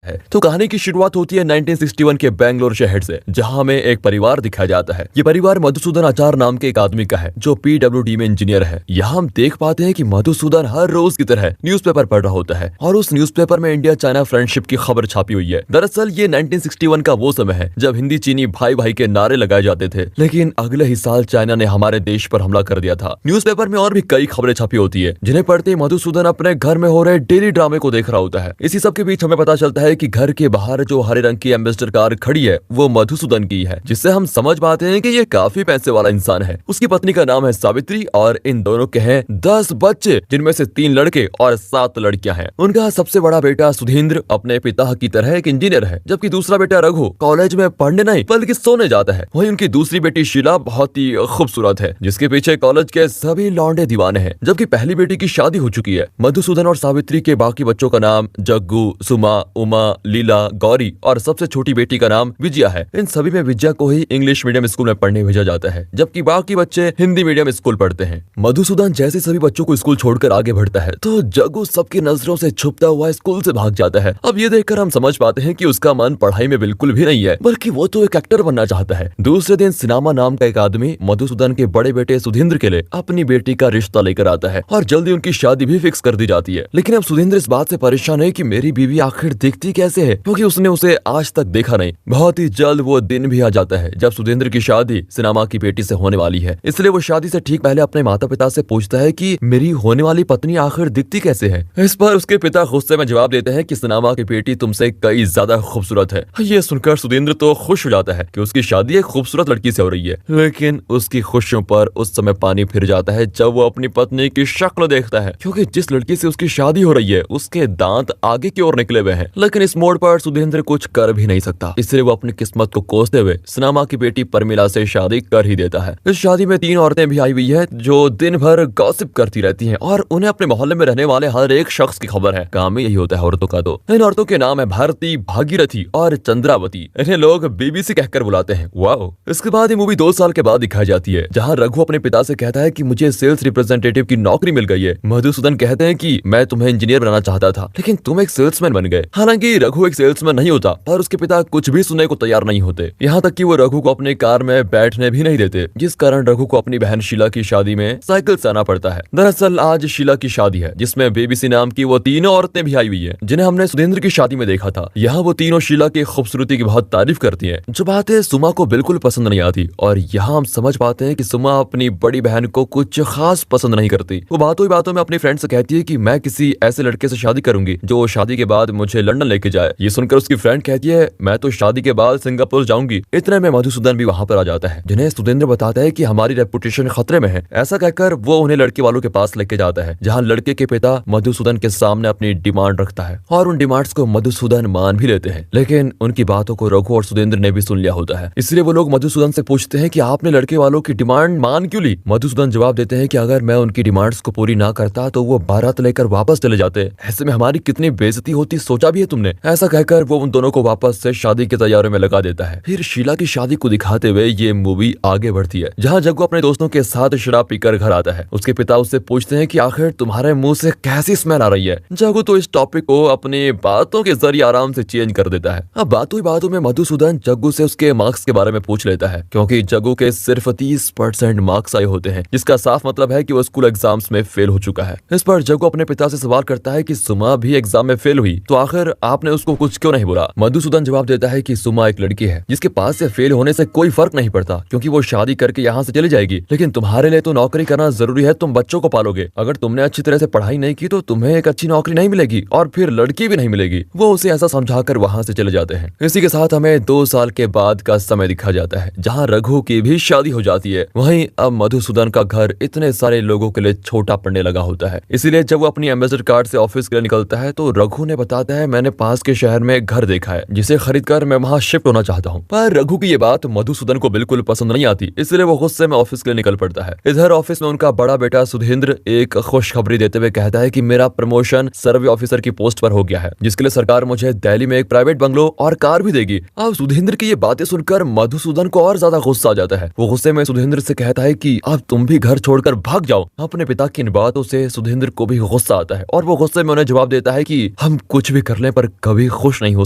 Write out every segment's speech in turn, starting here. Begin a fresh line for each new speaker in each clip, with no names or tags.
है। तो कहानी की शुरुआत होती है 1961 के बेंगलोर शहर से, जहां हमें एक परिवार दिखाया जाता है। ये परिवार मधुसूदन आचार नाम के एक आदमी का है जो PWD में इंजीनियर है। यहाँ हम देख पाते हैं कि मधुसूदन हर रोज की तरह न्यूज़पेपर पढ़ रहा होता है और उस न्यूज़पेपर में इंडिया चाइना फ्रेंडशिप की खबर छापी हुई है। दरअसल ये 1961 का वो समय है जब हिंदी चीनी भाई भाई के नारे लगाए जाते थे, लेकिन अगले ही साल चाइना ने हमारे देश पर हमला कर दिया था। न्यूज़पेपर में और भी कई खबरें छपी होती है जिन्हें पढ़ते ही मधुसूदन अपने घर में हो रहे डेली ड्रामे को देख रहा होता है। इसी सब के बीच हमें पता चलता है कि घर के बाहर जो हरे रंग की एम्बेसडर कार खड़ी है वो मधुसूदन की है, जिससे हम समझ पाते हैं कि ये काफी पैसे वाला इंसान है। उसकी पत्नी का नाम है सावित्री और इन दोनों के हैं 10 बच्चे, जिनमें से 3 लड़के और 7 लड़कियां हैं। उनका सबसे बड़ा बेटा सुधींद्र अपने पिता की तरह एक इंजीनियर है, जबकि दूसरा बेटा रघु कॉलेज में पढ़ने नहीं बल्कि सोने जाता है। वहीं उनकी दूसरी बेटी शीला बहुत ही खूबसूरत है, जिसके पीछे कॉलेज के सभी लौंडे दीवाने हैं। जबकि पहली बेटी की शादी हो चुकी है। मधुसूदन और सावित्री के बाकी बच्चों का नाम जग्गू, सुमा, उमा, लीला, गौरी और सबसे छोटी बेटी का नाम विजया है। इन सभी में विजया को ही इंग्लिश मीडियम स्कूल में पढ़ने भेजा जाता है, जबकि बाकी बच्चे हिंदी मीडियम स्कूल पढ़ते हैं। मधुसूदन जैसे सभी बच्चों को स्कूल छोड़कर आगे बढ़ता है तो जग्गू सबकी नजरों से छुपता हुआ स्कूल से भाग जाता है। अब ये देखकर हम समझ पाते हैं कि उसका मन पढ़ाई में बिल्कुल भी नहीं है, बल्कि वो तो एक एक्टर बनना चाहता है। दूसरे दिन सिनामा नाम का एक आदमी मधुसूदन के बड़े बेटे सुधींद्र के लिए अपनी बेटी का रिश्ता लेकर आता है और जल्दी उनकी शादी भी फिक्स कर दी जाती है। लेकिन अब सुधींद्र इस बात से परेशान है कि मेरी बीवी आखिर दिखती कैसे है, क्योंकि उसने उसे आज तक देखा नहीं। बहुत ही जल्द वो दिन भी आ जाता है जब सुधींद्र की शादी सिनामा की बेटी से होने वाली है। इसलिए वो शादी से ठीक पहले अपने माता पिता से पूछता है कि मेरी होने वाली पत्नी आखिर दिखती कैसे है। इस पर उसके पिता गुस्से में जवाब देते हैं कि सिनामा की बेटी तुमसे कई ज्यादा खूबसूरत है। ये सुनकर सुधींद्र तो खुश हो जाता है कि उसकी शादी एक खूबसूरत लड़की से हो रही है, लेकिन उसकी खुशियों पर उस समय पानी फिर जाता है जब वो अपनी पत्नी की शक्ल देखता है, क्योंकि जिस लड़की से उसकी शादी हो रही है उसके दांत आगे की ओर निकले हुए हैं। लेकिन इस मोड़ पर सुधींद्र कुछ कर भी नहीं सकता, इसलिए वो अपनी किस्मत को कोसते हुए सिनामा की बेटी परमिला से शादी कर ही देता है। इस शादी में 3 औरतें भी आई हुई है जो दिन भर गॉसिप करती रहती हैं और उन्हें अपने मोहल्ले में रहने वाले हर एक शख्स की खबर है। काम ही यही होता है औरतों का। तो इन औरतों के नाम है भारती, भागीरथी और चंद्रावती। इन्हें लोग BBC कहकर बुलाते हैं। वाओ। इसके बाद ये मूवी 2 साल के बाद दिखाई जाती है, जहाँ रघु अपने पिता से कहता है कि मुझे सेल्स रिप्रेजेंटेटिव की नौकरी मिल गई है। मधुसूदन कहते हैं कि मैं तुम्हें इंजीनियर बनाना चाहता था, लेकिन तुम एक सेल्समैन बन गए। हालांकि रघु एक सेल्समैन नहीं होता, पर उसके पिता कुछ भी सुनने को तैयार नहीं होते। यहाँ तक कि वो रघु को अपनी कार में बैठने भी नहीं देते, जिस कारण रघु को अपनी बहन शीला की शादी में साइकिल से आना पड़ता है। दरअसल आज शीला की शादी है, जिसमें BBC नाम की वो 3 औरतें भी आई हुई है, जिन्हें हमने सुधींद्र की शादी में देखा था। यहाँ वो तीनों शीला की खूबसूरती की बहुत तारीफ करती है, जो बातें सुमा को बिल्कुल पसंद नहीं आती। और यहाँ हम समझ पाते हैं कि सुमा अपनी बड़ी बहन को कुछ खास पसंद नहीं करती। वो बातों ही बातों में अपनी फ्रेंड से कहती है कि मैं किसी ऐसे लड़के से शादी करूंगी जो शादी के बाद मुझे लंदन लेके जाए। ये सुनकर उसकी फ्रेंड कहती है मैं तो शादी के बाद सिंगापुर जाऊंगी। इतने में मधुसूदन भी वहाँ पर आ जाता है, जिन्हें सुधींद्र बताता है कि हमारी रेपुटेशन खतरे में है। ऐसा कहकर वो उन्हें लड़के वालों के पास लेके जाता है, जहाँ लड़के के पिता मधुसूदन के सामने अपनी डिमांड रखता है और उन डिमांड्स को मधुसूदन मान भी लेते हैं। लेकिन उनकी बातों को रघु और सुधींद्र ने भी सुन लिया होता है, इसलिए वो लोग मधुसूदन से पूछते हैं कि आपने लड़के वालों की डिमांड मान क्यों ली। मधुसूदन जवाब देते हैं कि अगर मैं उनकी डिमांड्स को पूरी ना करता तो वो बारात लेकर वापस चले जाते। ऐसे में हमारी कितनी बेइज्जती होती, सोचा भी है तुमने। ऐसा कहकर वो उन दोनों को वापस से शादी की तैयारियों में लगा देता है। फिर शीला की शादी को दिखाते हुए ये मूवी आगे बढ़ती है, जहाँ जग्गू अपने दोस्तों के साथ शराब पीकर घर आता है। उसके पिता उससे पूछते हैं कि आखिर तुम्हारे मुंह से कैसी स्मेल आ रही है। जग्गू तो इस टॉपिक को अपनी बातों के जरिए आराम से चेंज कर देता है। अब बातों ही बातों में मधुसूदन जग्गू से उसके मार्क्स के बारे में पूछ लेता है, क्योंकि जग्गू के सिर्फ 30% मार्क्स आए होते हैं, जिसका साफ मतलब है कि वो स्कूल एग्जाम्स में फेल हो चुका है। इस पर जग्गू अपने पिता से सवाल करता है कि सुमा भी एग्जाम में फेल हुई, तो आखिर आपने उसको कुछ क्यों नहीं बोला। मधुसूदन जवाब देता है कि सुमा एक लड़की है जिसके पास से फेल होने से कोई फर्क नहीं पड़ता, क्योंकि वो शादी करके यहाँ से चली जाएगी। लेकिन तुम्हारे लिए तो नौकरी करना जरूरी है, तुम बच्चों को पालोगे। अगर तुमने अच्छी तरह से पढ़ाई नहीं की तो तुम्हें एक अच्छी नौकरी नहीं मिलेगी और फिर लड़की भी नहीं मिलेगी। वो उसे ऐसा समझाकर वहाँ से चले जाते हैं। इसी के साथ हमें 2 साल के बाद का समय दिखा जाता है, जहाँ रघु की भी शादी हो जाती है। वहीं अब मधुसूदन का घर इतने सारे लोगों के लिए छोटा पड़ने लगा होता है, इसीलिए जब वो अपनी एम्बेसडर कार्ड से ऑफिस के लिए निकलता है तो रघु ने बताता है मैंने पास के शहर में घर देखा है जिसे खरीदकर मैं वहाँ शिफ्ट होना चाहता हूँ। पर रघु की ये बात मधुसूदन को बिल्कुल पसंद नहीं आती, इसलिए वो गुस्से में ऑफिस के लिए निकल पड़ता है। इधर ऑफिस में उनका बड़ा बेटा सुधींद्र एक खुशखबरी देते हुए कहता है कि मेरा प्रमोशन सर्वे ऑफिसर की पोस्ट पर हो गया है, जिसके लिए सरकार मुझे दिल्ली में एक प्राइवेट बंगलो और कार भी देगी। अब सुधींद्र की ये बातें सुनकर मधुसूदन को और ज्यादा गुस्सा आ जाता है। वो गुस्से में सुधींद्र से कहता है कि अब तुम भी घर छोड़कर भाग जाओ। अपने पिता की इन बातों से सुधींद्र को भी गुस्सा आता है और वो गुस्से में उन्हें जवाब देता है कि हम कुछ भी कर लें पर कभी खुश नहीं हो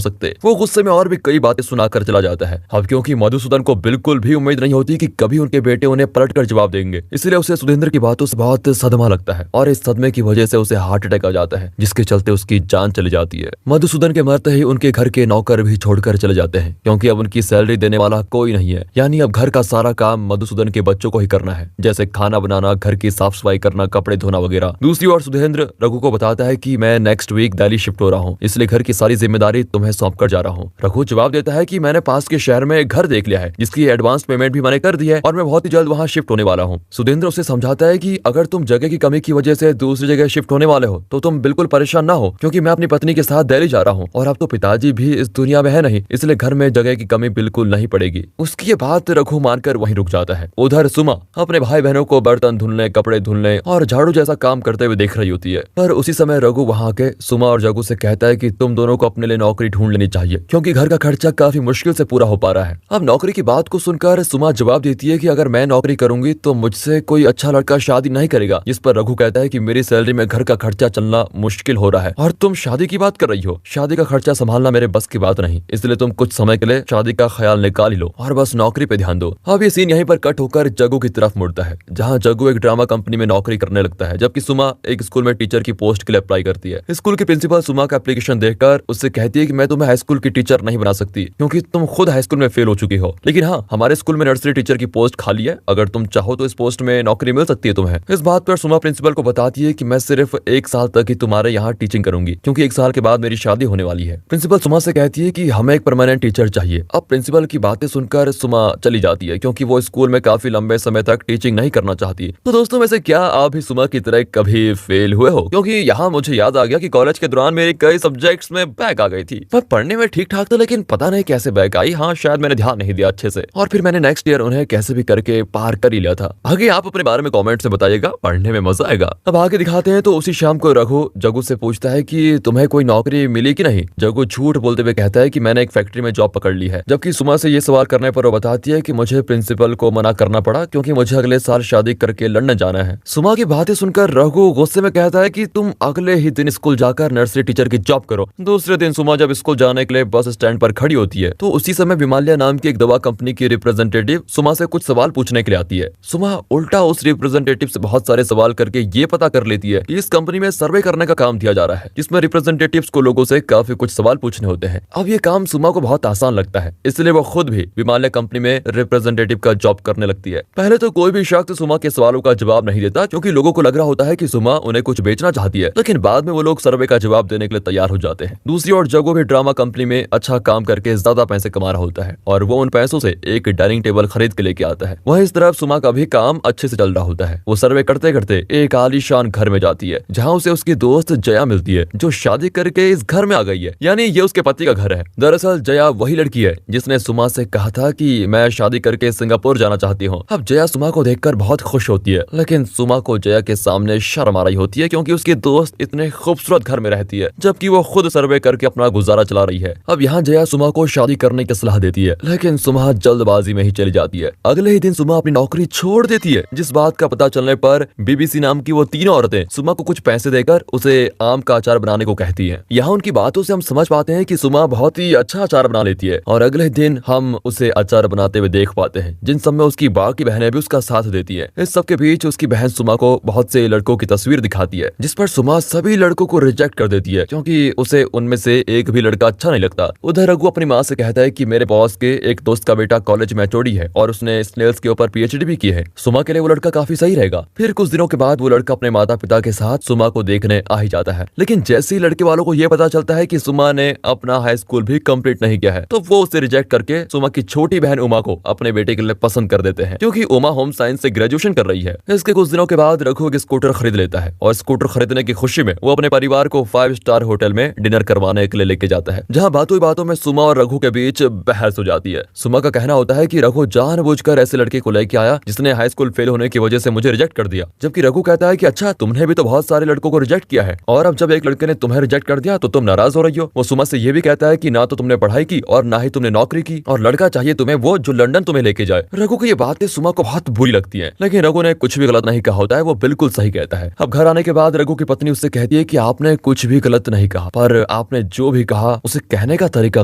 सकते। वो गुस्से में और भी कई बातें सुनाकर चला जाता है। अब क्योंकि मधुसूदन को बिल्कुल भी उम्मीद नहीं होती कि कभी उनके बेटे उन्हें पलट कर जवाब देंगे, इसलिए उसे सुधींद्र की बातों से बहुत सदमा लगता है और इस सदमे की वजह से उसे हार्ट अटैक आ जाता है, जिसके चलते उसकी जान चली जाती है। मधुसूदन के मरते ही उनके घर के नौकर भी छोड़कर चले जाते हैं, क्योंकि अब उनकी सैलरी देने वाला कोई नहीं है। यानी अब घर का सारा काम मधुसूदन के बच्चों को ही करना है, जैसे खाना बनाना, घर की साफ सफाई करना, कपड़े धोना वगैरह। दूसरी ओर सुधींद्र रघु को बताता है कि मैं नेक्स्ट वीक दिल्ली शिफ्ट हो रहा हूँ, इसलिए घर की सारी जिम्मेदारी तुम्हें सौंप कर जा रहा हूँ। रघु जवाब देता है कि मैंने पास के शहर में घर देख लिया है, जिसकी एडवांस पेमेंट भी मैंने कर दी है और मैं बहुत ही जल्द वहाँ शिफ्ट होने वाला हूँ। सुधींद्र उसे समझाता है कि अगर तुम जगह की कमी की वजह से दूसरी जगह शिफ्ट होने वाले हो तो तुम बिल्कुल परेशान ना हो, क्योंकि मैं अपनी पत्नी के साथ दिल्ली जा रहा हूँ और अब तो पिताजी भी इस दुनिया में है नहीं, इसलिए घर में जगह की कमी बिल्कुल नहीं पड़ेगी। उसकी ये बात रघु मानकर वहीं रुक जाता है। उधर सुमा अपने भाई बहनों को बर्तन धुलने, कपड़े धुलने और झाड़ू जैसा काम करते हुए देख रही होती है, पर उसी समय रघु वहाँ आके सुमा और जग्गू से कहता है कि तुम दोनों को अपने लिए नौकरी ढूंढ लेनी चाहिए, क्योंकि घर का खर्चा काफी मुश्किल से पूरा हो पा रहा है। अब नौकरी की बात को सुनकर सुमा जवाब देती है कि अगर मैं नौकरी करूंगी तो मुझसे कोई अच्छा लड़का शादी नहीं करेगा, जिस पर रघु कहता है कि मेरी सैलरी में घर का खर्चा चलना मुश्किल हो रहा है और तुम शादी की बात कर रही हो। शादी का खर्चा संभालना मेरे बस की बात नहीं, इसलिए तुम कुछ समय के लिए शादी का ख्याल निकाल ही लो और बस नौकरी पे ध्यान दो। अब ये सीन यहीं पर कट होकर जग्गू की तरफ मुड़ता है, जहाँ जग्गू एक ड्रामा कंपनी में नौकरी करने लगता है, जबकि सुमा एक स्कूल में टीचर की पोस्ट के लिए अप्लाई करती है। स्कूल की प्रिंसिपल सुमा का एप्लीकेशन देखकर उससे कहती है कि मैं तुम्हें हाई स्कूल की टीचर नहीं बना सकती, क्योंकि तुम खुद हाई स्कूल में फेल हो चुकी हो, लेकिन हाँ हमारे स्कूल में नर्सरी टीचर की पोस्ट खाली है, अगर तुम चाहो तो इस पोस्ट में नौकरी मिल सकती है तुम्हें। इस बात पर सुमा प्रिंसिपल को बताती है कि मैं सिर्फ 1 साल तक ही तुम्हारे यहाँ टीचिंग करूंगी, क्योंकि 1 साल के बाद मेरी शादी होने वाली है। प्रिंसिपल सुमा से कहती है कि हमें एक परमानेंट टीचर चाहिए। अब प्रिंसिपल की बातें सुनकर सुमा चली जाती है, क्योंकि वो स्कूल में काफी लंबे समय तक टीचिंग नहीं करना चाहती। तो दोस्तों में से क्या आप भी सुमा की तरह कभी फेल हुए हो? क्योंकि यहाँ मुझे याद आ गया कि कॉलेज के दौरान मेरी कई सब्जेक्ट्स में बैक आ गई थी। मैं पढ़ने में ठीक ठाक था, लेकिन पता नहीं कैसे बैक आई। हाँ शायद मैंने ध्यान नहीं दिया अच्छे से, और फिर मैंने नेक्स्ट ईयर उन्हें कैसे भी करके पार कर ही लिया था। आगे आप अपने बारे में कमेंट से बताइएगा, पढ़ने में मजा आएगा। अब आगे दिखाते हैं तो उसी शाम को रघु जग्गू से पूछता है कि तुम्हें कोई नौकरी मिली कि नहीं। जग्गू झूठ बोलते हुए कहता है कि मैंने एक फैक्ट्री में जॉब पकड़ ली है, जबकि सुमा से ये सवाल करने पर वो बताती है कि मुझे प्रिंसिपल को मना करना पड़ा, क्योंकि मुझे अगले साल शादी करके लंदन जाना है। सुमा की बातें सुनकर रघु गुस्से में कहता है कि तुम अगले ही दिन स्कूल जाकर नर्सरी टीचर की जॉब करो। दूसरे दिन सुमा जब स्कूल जाने के लिए बस स्टैंड पर खड़ी होती है, तो उसी समय विमाल्या नाम की एक दवा कंपनी की रिप्रेजेंटेटिव सुमा से कुछ सवाल पूछने के लिए आती है। सुमा उल्टा उस रिप्रेजेंटेटिव से बहुत सारे सवाल करके ये पता कर लेती है कि इस कंपनी में सर्वे करने का काम दिया जा रहा है, जिसमें रिप्रेजेंटेटिव्स को लोगों से काफी कुछ सवाल पूछने होते हैं। अब ये काम सुमा को बहुत आसान लगता है, इसलिए वो खुद भी विमाल्या कंपनी में रिप्रेजेंटेटिव का जॉब करने लगती है। पहले तो कोई भी शख्स सुमा के सवालों का जवाब नहीं देता, क्योंकि लोगों को लग रहा होता है कि सुमा उन्हें कुछ बेचना चाहती है, लेकिन बाद में वो लोग सर्वे का जवाब देने के लिए तैयार हो जाते हैं। दूसरी ओर जग्गू भी ड्रामा कंपनी में अच्छा काम करके ज्यादा पैसे कमा रहा होता है, और वो उन पैसों से एक डाइनिंग टेबल खरीद के लेके आता है। वहीं इस तरफ सुमा का भी काम अच्छे से चल रहा होता है। वो सर्वे करते करते एक आलीशान घर में जाती है, जहाँ उसे उसकी दोस्त जया मिलती है, जो शादी करके इस घर में आ गई है, यानी ये उसके पति का घर है। दरअसल जया वही लड़की है जिसने सुमा से कहा था कि मैं शादी करके सिंगापुर जाना चाहती हूँ। अब जया सुमा को देखकर बहुत खुश होती है, लेकिन सुमा को जया के सामने शर्म आ रही होती है, क्योंकि उसकी दोस्त इतने खूबसूरत घर में रहती है, जबकि वो खुद सर्वे करके अपना गुजारा चला रही है। अब यहाँ जया सुमा को शादी करने की सलाह देती है, लेकिन सुमा जल्दबाजी में ही चली जाती है। अगले ही दिन सुमा अपनी नौकरी छोड़ देती है, जिस बात का पता चलने पर बीबीसी नाम की वो तीनों औरतें सुमा को कुछ पैसे देकर उसे आम का अचार बनाने को कहती है। यहाँ उनकी बातों से हम समझ पाते हैं कि सुमा बहुत ही अच्छा अचार बना लेती है, और अगले दिन हम उसे अचार बनाते हुए देख पाते हैं, जिन सब में उसकी बाकी बहनें भी उसका साथ देती है। इस सब के बीच उसकी बहन सुमा को बहुत से लड़कों की तस्वीर दिखाती है, जिस पर सुमा सभी लड़कों को रिजेक्ट कर देती है, क्योंकि उसे उनमें से एक भी लड़का अच्छा नहीं लगता। उधर रघु अपनी माँ से कहता है कि मेरे बॉस के एक दोस्त का बेटा कॉलेज में एचओडी है और उसने स्नेल्स के ऊपर पीएचडी भी की है, सुमा के लिए वो लड़का काफी सही रहेगा। फिर कुछ दिनों के बाद वो लड़का अपने माता पिता के साथ सुमा को देखने आ ही जाता है, लेकिन जैसे ही लड़के वालों को ये पता चलता है कि सुमा ने अपना हाई स्कूल भी कंप्लीट नहीं किया है, तो वो उसे रिजेक्ट करके सुमा की छोटी बहन उमा को अपने बेटे के लिए पसंद कर देते हैं, क्योंकि उमा होम साइंस से ग्रेजुएशन कर रही है। इसके कुछ दिनों के बाद रघु एक स्कूटर खरीद लेता है, और स्कूटर खरीदने की खुशी में वो अपने परिवार को 5 स्टार होटल में डिनर करवाने के लिए लेके जाता है, जहाँ बातों ही बातों में सुमा और रघु के बीच बहस हो जाती है। सुमा का कहना होता है कि रघु जानबूझकर ऐसे लड़के को लेके आया जिसने हाई स्कूल फेल होने की वजह से मुझे रिजेक्ट कर दिया, जबकि रघु कहता है कि अच्छा तुमने भी तो बहुत सारे लड़कों को रिजेक्ट किया है, और अब जब एक लड़के ने तुम्हें रिजेक्ट कर दिया तो तुम नाराज हो रही हो। वो सुमा से ये भी कहता है कि ना तो तुमने पढ़ाई की और ना ही तुमने नौकरी की, और लड़का चाहिए तुम्हें वो जो लंदन तुम्हें लेके जाए। रघु की ये बातें सुमा को बहुत बुरी लगती है, लेकिन रघु ने कुछ भी गलत नहीं कहा होता है, वो बिल्कुल सही कहता है। अब घर आने के बाद रघु की पत्नी उससे कहती है कि आपने कुछ भी गलत नहीं कहा, पर आपने जो भी कहा उसे कहने का तरीका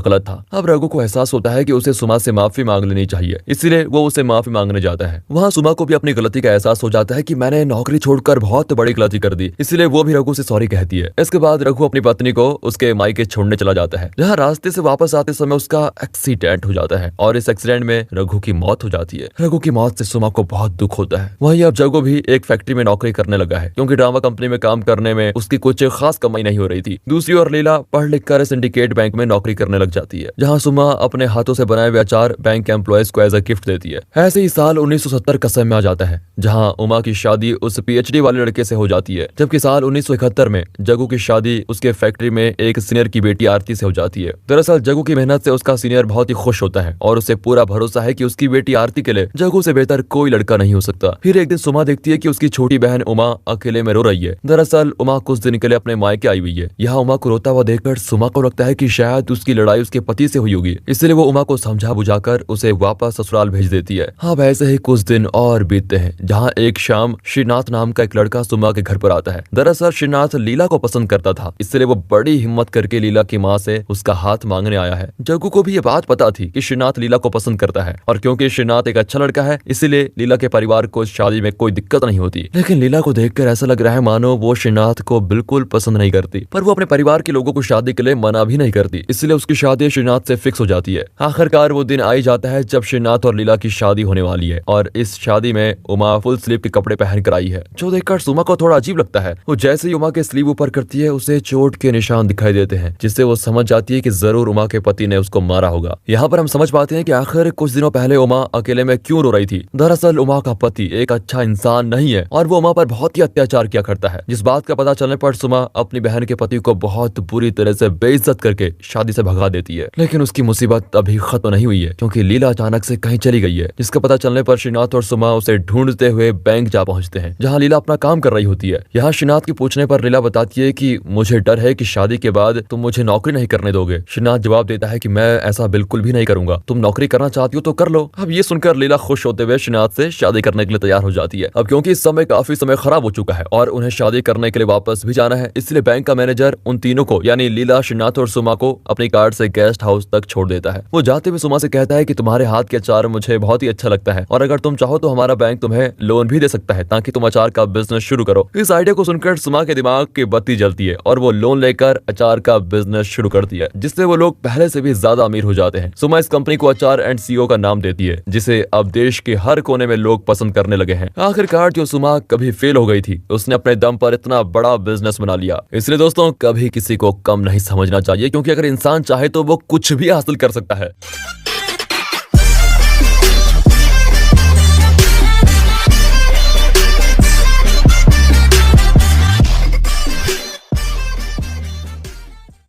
गलत था। अब रघु को एहसास होता है कि उसे सुमा से माफी मांग लेनी चाहिए, इसीलिए वो उसे माफी मांगने जाता है। वहाँ सुमा को भी अपनी गलती का एहसास हो जाता है कि मैंने नौकरी छोड़कर बहुत बड़ी गलती कर दी, इसलिए वो भी रघु से सॉरी कहती है। इसके बाद रघु अपनी पत्नी को उसके मायके छोड़ने चला जाता है, जहाँ रास्ते से वापस आते समय उसका एक्सीडेंट हो जाता है और इस एक्सीडेंट में रघु की मौत हो जाती है। रघु की मौत से सुमा को बहुत दुख होता है। वहीं अब जग्गू भी एक फैक्ट्री में नौकरी करने लगा है, क्योंकि ड्रामा कंपनी में काम करने में उसकी कुछ खास कमाई नहीं हो रही थी। दूसरी ओर लीला पढ़ लिख कर सिंडिकेट बैंक में नौकरी करने लग जाती है, जहाँ सुमा अपने हाथों से बनाए हुए अचार बैंक के एम्प्लॉयज को एज अ गिफ्ट देती है। ऐसे ही साल 1970 का समय आ जाता है, जहाँ उमा की शादी उस पीएचडी वाले लड़के से हो जाती है, जबकि साल 1971 में जग्गू की शादी उसके फैक्ट्री में एक सीनियर की बेटी आरती से हो जाती है। दरअसल जग्गू की मेहनत से उसका सीनियर बहुत ही खुश होता है और उसे पूरा भरोसा है कि उसकी बेटी आरती के लिए जग्गू से बेहतर कोई लड़का नहीं हो सकता। फिर एक दिन सुमा देखती है कि उसकी छोटी बहन उमा अकेले में रो रही है। दरअसल उमा कुछ दिन के लिए अपने मायके आई हुई है। यहाँ उमा को रोता हुआ देखकर सुमा को लगता है कि शायद उसकी लड़ाई उसके पति से हुई होगी, इसलिए वो उमा को समझा बुझाकर उसे वापस ससुराल भेज देती है। हाँ, वैसे ही कुछ दिन और बीतते हैं, जहाँ एक शाम श्रीनाथ नाम का एक लड़का सुमा के घर पर आता है। दरअसल श्रीनाथ लीला को पसंद करता था, इसलिए वो बड़ी हिम्मत करके लीला की माँ से उसका हाथ मांगने आया है। जग्गू को भी ये बात पता थी कि श्रीनाथ लीला को पसंद करता है, और क्योंकि श्रीनाथ एक अच्छा लड़का है इसीलिए लीला के परिवार को इस शादी में कोई दिक्कत नहीं होती। लेकिन लीला को देखकर ऐसा लग रहा है मानो वो श्रीनाथ को बिल्कुल पसंद नहीं करती, पर वो अपने परिवार के लोगों को शादी के लिए मना भी नहीं करती, इसलिए उसकी शादी श्रीनाथ से फिक्स हो जाती है। आखिरकार वो दिन आ ही जाता है जब श्रीनाथ और लीला की शादी होने वाली है, और इस शादी में उमा फुल स्लीव के कपड़े पहन कर आई है, जो देखकर सुमा को थोड़ा अजीब लगता है। वो जैसे ही उमा के स्लीव ऊपर करती है उसे चोट के निशान दिखाई देते हैं, जिससे वो समझ जाती है कि जरूर उमा के पति ने उसको मारा होगा। यहाँ पर हम समझ पाते हैं कि आखिर कुछ दिनों पहले उमा अकेले में क्यों रो रही थी। दरअसल उमा का पति एक अच्छा इंसान नहीं है और वो उमा पर बहुत ही अत्याचार किया करता है, जिस बात का पता चलने पर सुमा अपनी बहन के पति को बहुत बुरी तरह से बेइज्जत करके शादी से भगा देती है। लेकिन उसकी मुसीबत अभी खत्म नहीं हुई है, क्योंकि लीला अचानक से कहीं चली गई है, जिसका पता चलने पर श्रीनाथ और सुमा उसे ढूंढते हुए बैंक जा पहुंचते हैं, जहां लीला अपना काम कर रही होती है। यहाँ श्रीनाथ की पूछने पर लीला बताती है कि मुझे डर है कि शादी के बाद तुम मुझे नौकरी नहीं करने दोगे। श्रीनाथ जवाब देता है कि मैं ऐसा बिल्कुल भी नहीं करूंगा, तुम नौकरी करना चाहती हो तो कर लो। अब ये सुनकर लीला खुश होते हुए श्रीनाथ से शादी करने के लिए तैयार हो जाती है। अब क्योंकि इस समय काफी समय खराब हो चुका है और उन्हें शादी करने के लिए वापस भी जाना है, इसलिए बैंक का मैनेजर उन तीनों को यानी लीला, श्रीनाथ और सुमा को अपनी कार से गेस्ट हाउस तक छोड़ देता है। वो जाते हुए सुमा से कहता है कि तुम्हारे हाथ के अचार मुझे बहुत ही अच्छा लगता है और अगर तुम चाहो तो हमारा बैंक तुम्हें लोन भी दे सकता है ताकि तुम अचार का बिजनेस शुरू करो। इस आइडिया को सुनकर सुमा के दिमाग की बत्ती जलती है और वो लोन लेकर अचार का बिजनेस शुरू करती है, जिससे वो लोग पहले से भी ज्यादा अमीर हो जाते हैं। सुमा इस कंपनी को अचार एंड सीओ का नाम देती है, जिसे अब देश के हर कोने में लोग पसंद करने लगे हैं। आखिरकार जो सुमा कभी फेल हो गई थी उसने अपने दम पर इतना बड़ा बिजनेस बना लिया। इसलिए दोस्तों कभी किसी को कम नहीं समझना चाहिए, क्योंकि अगर इंसान चाहे तो वो कुछ भी हासिल कर सकता है।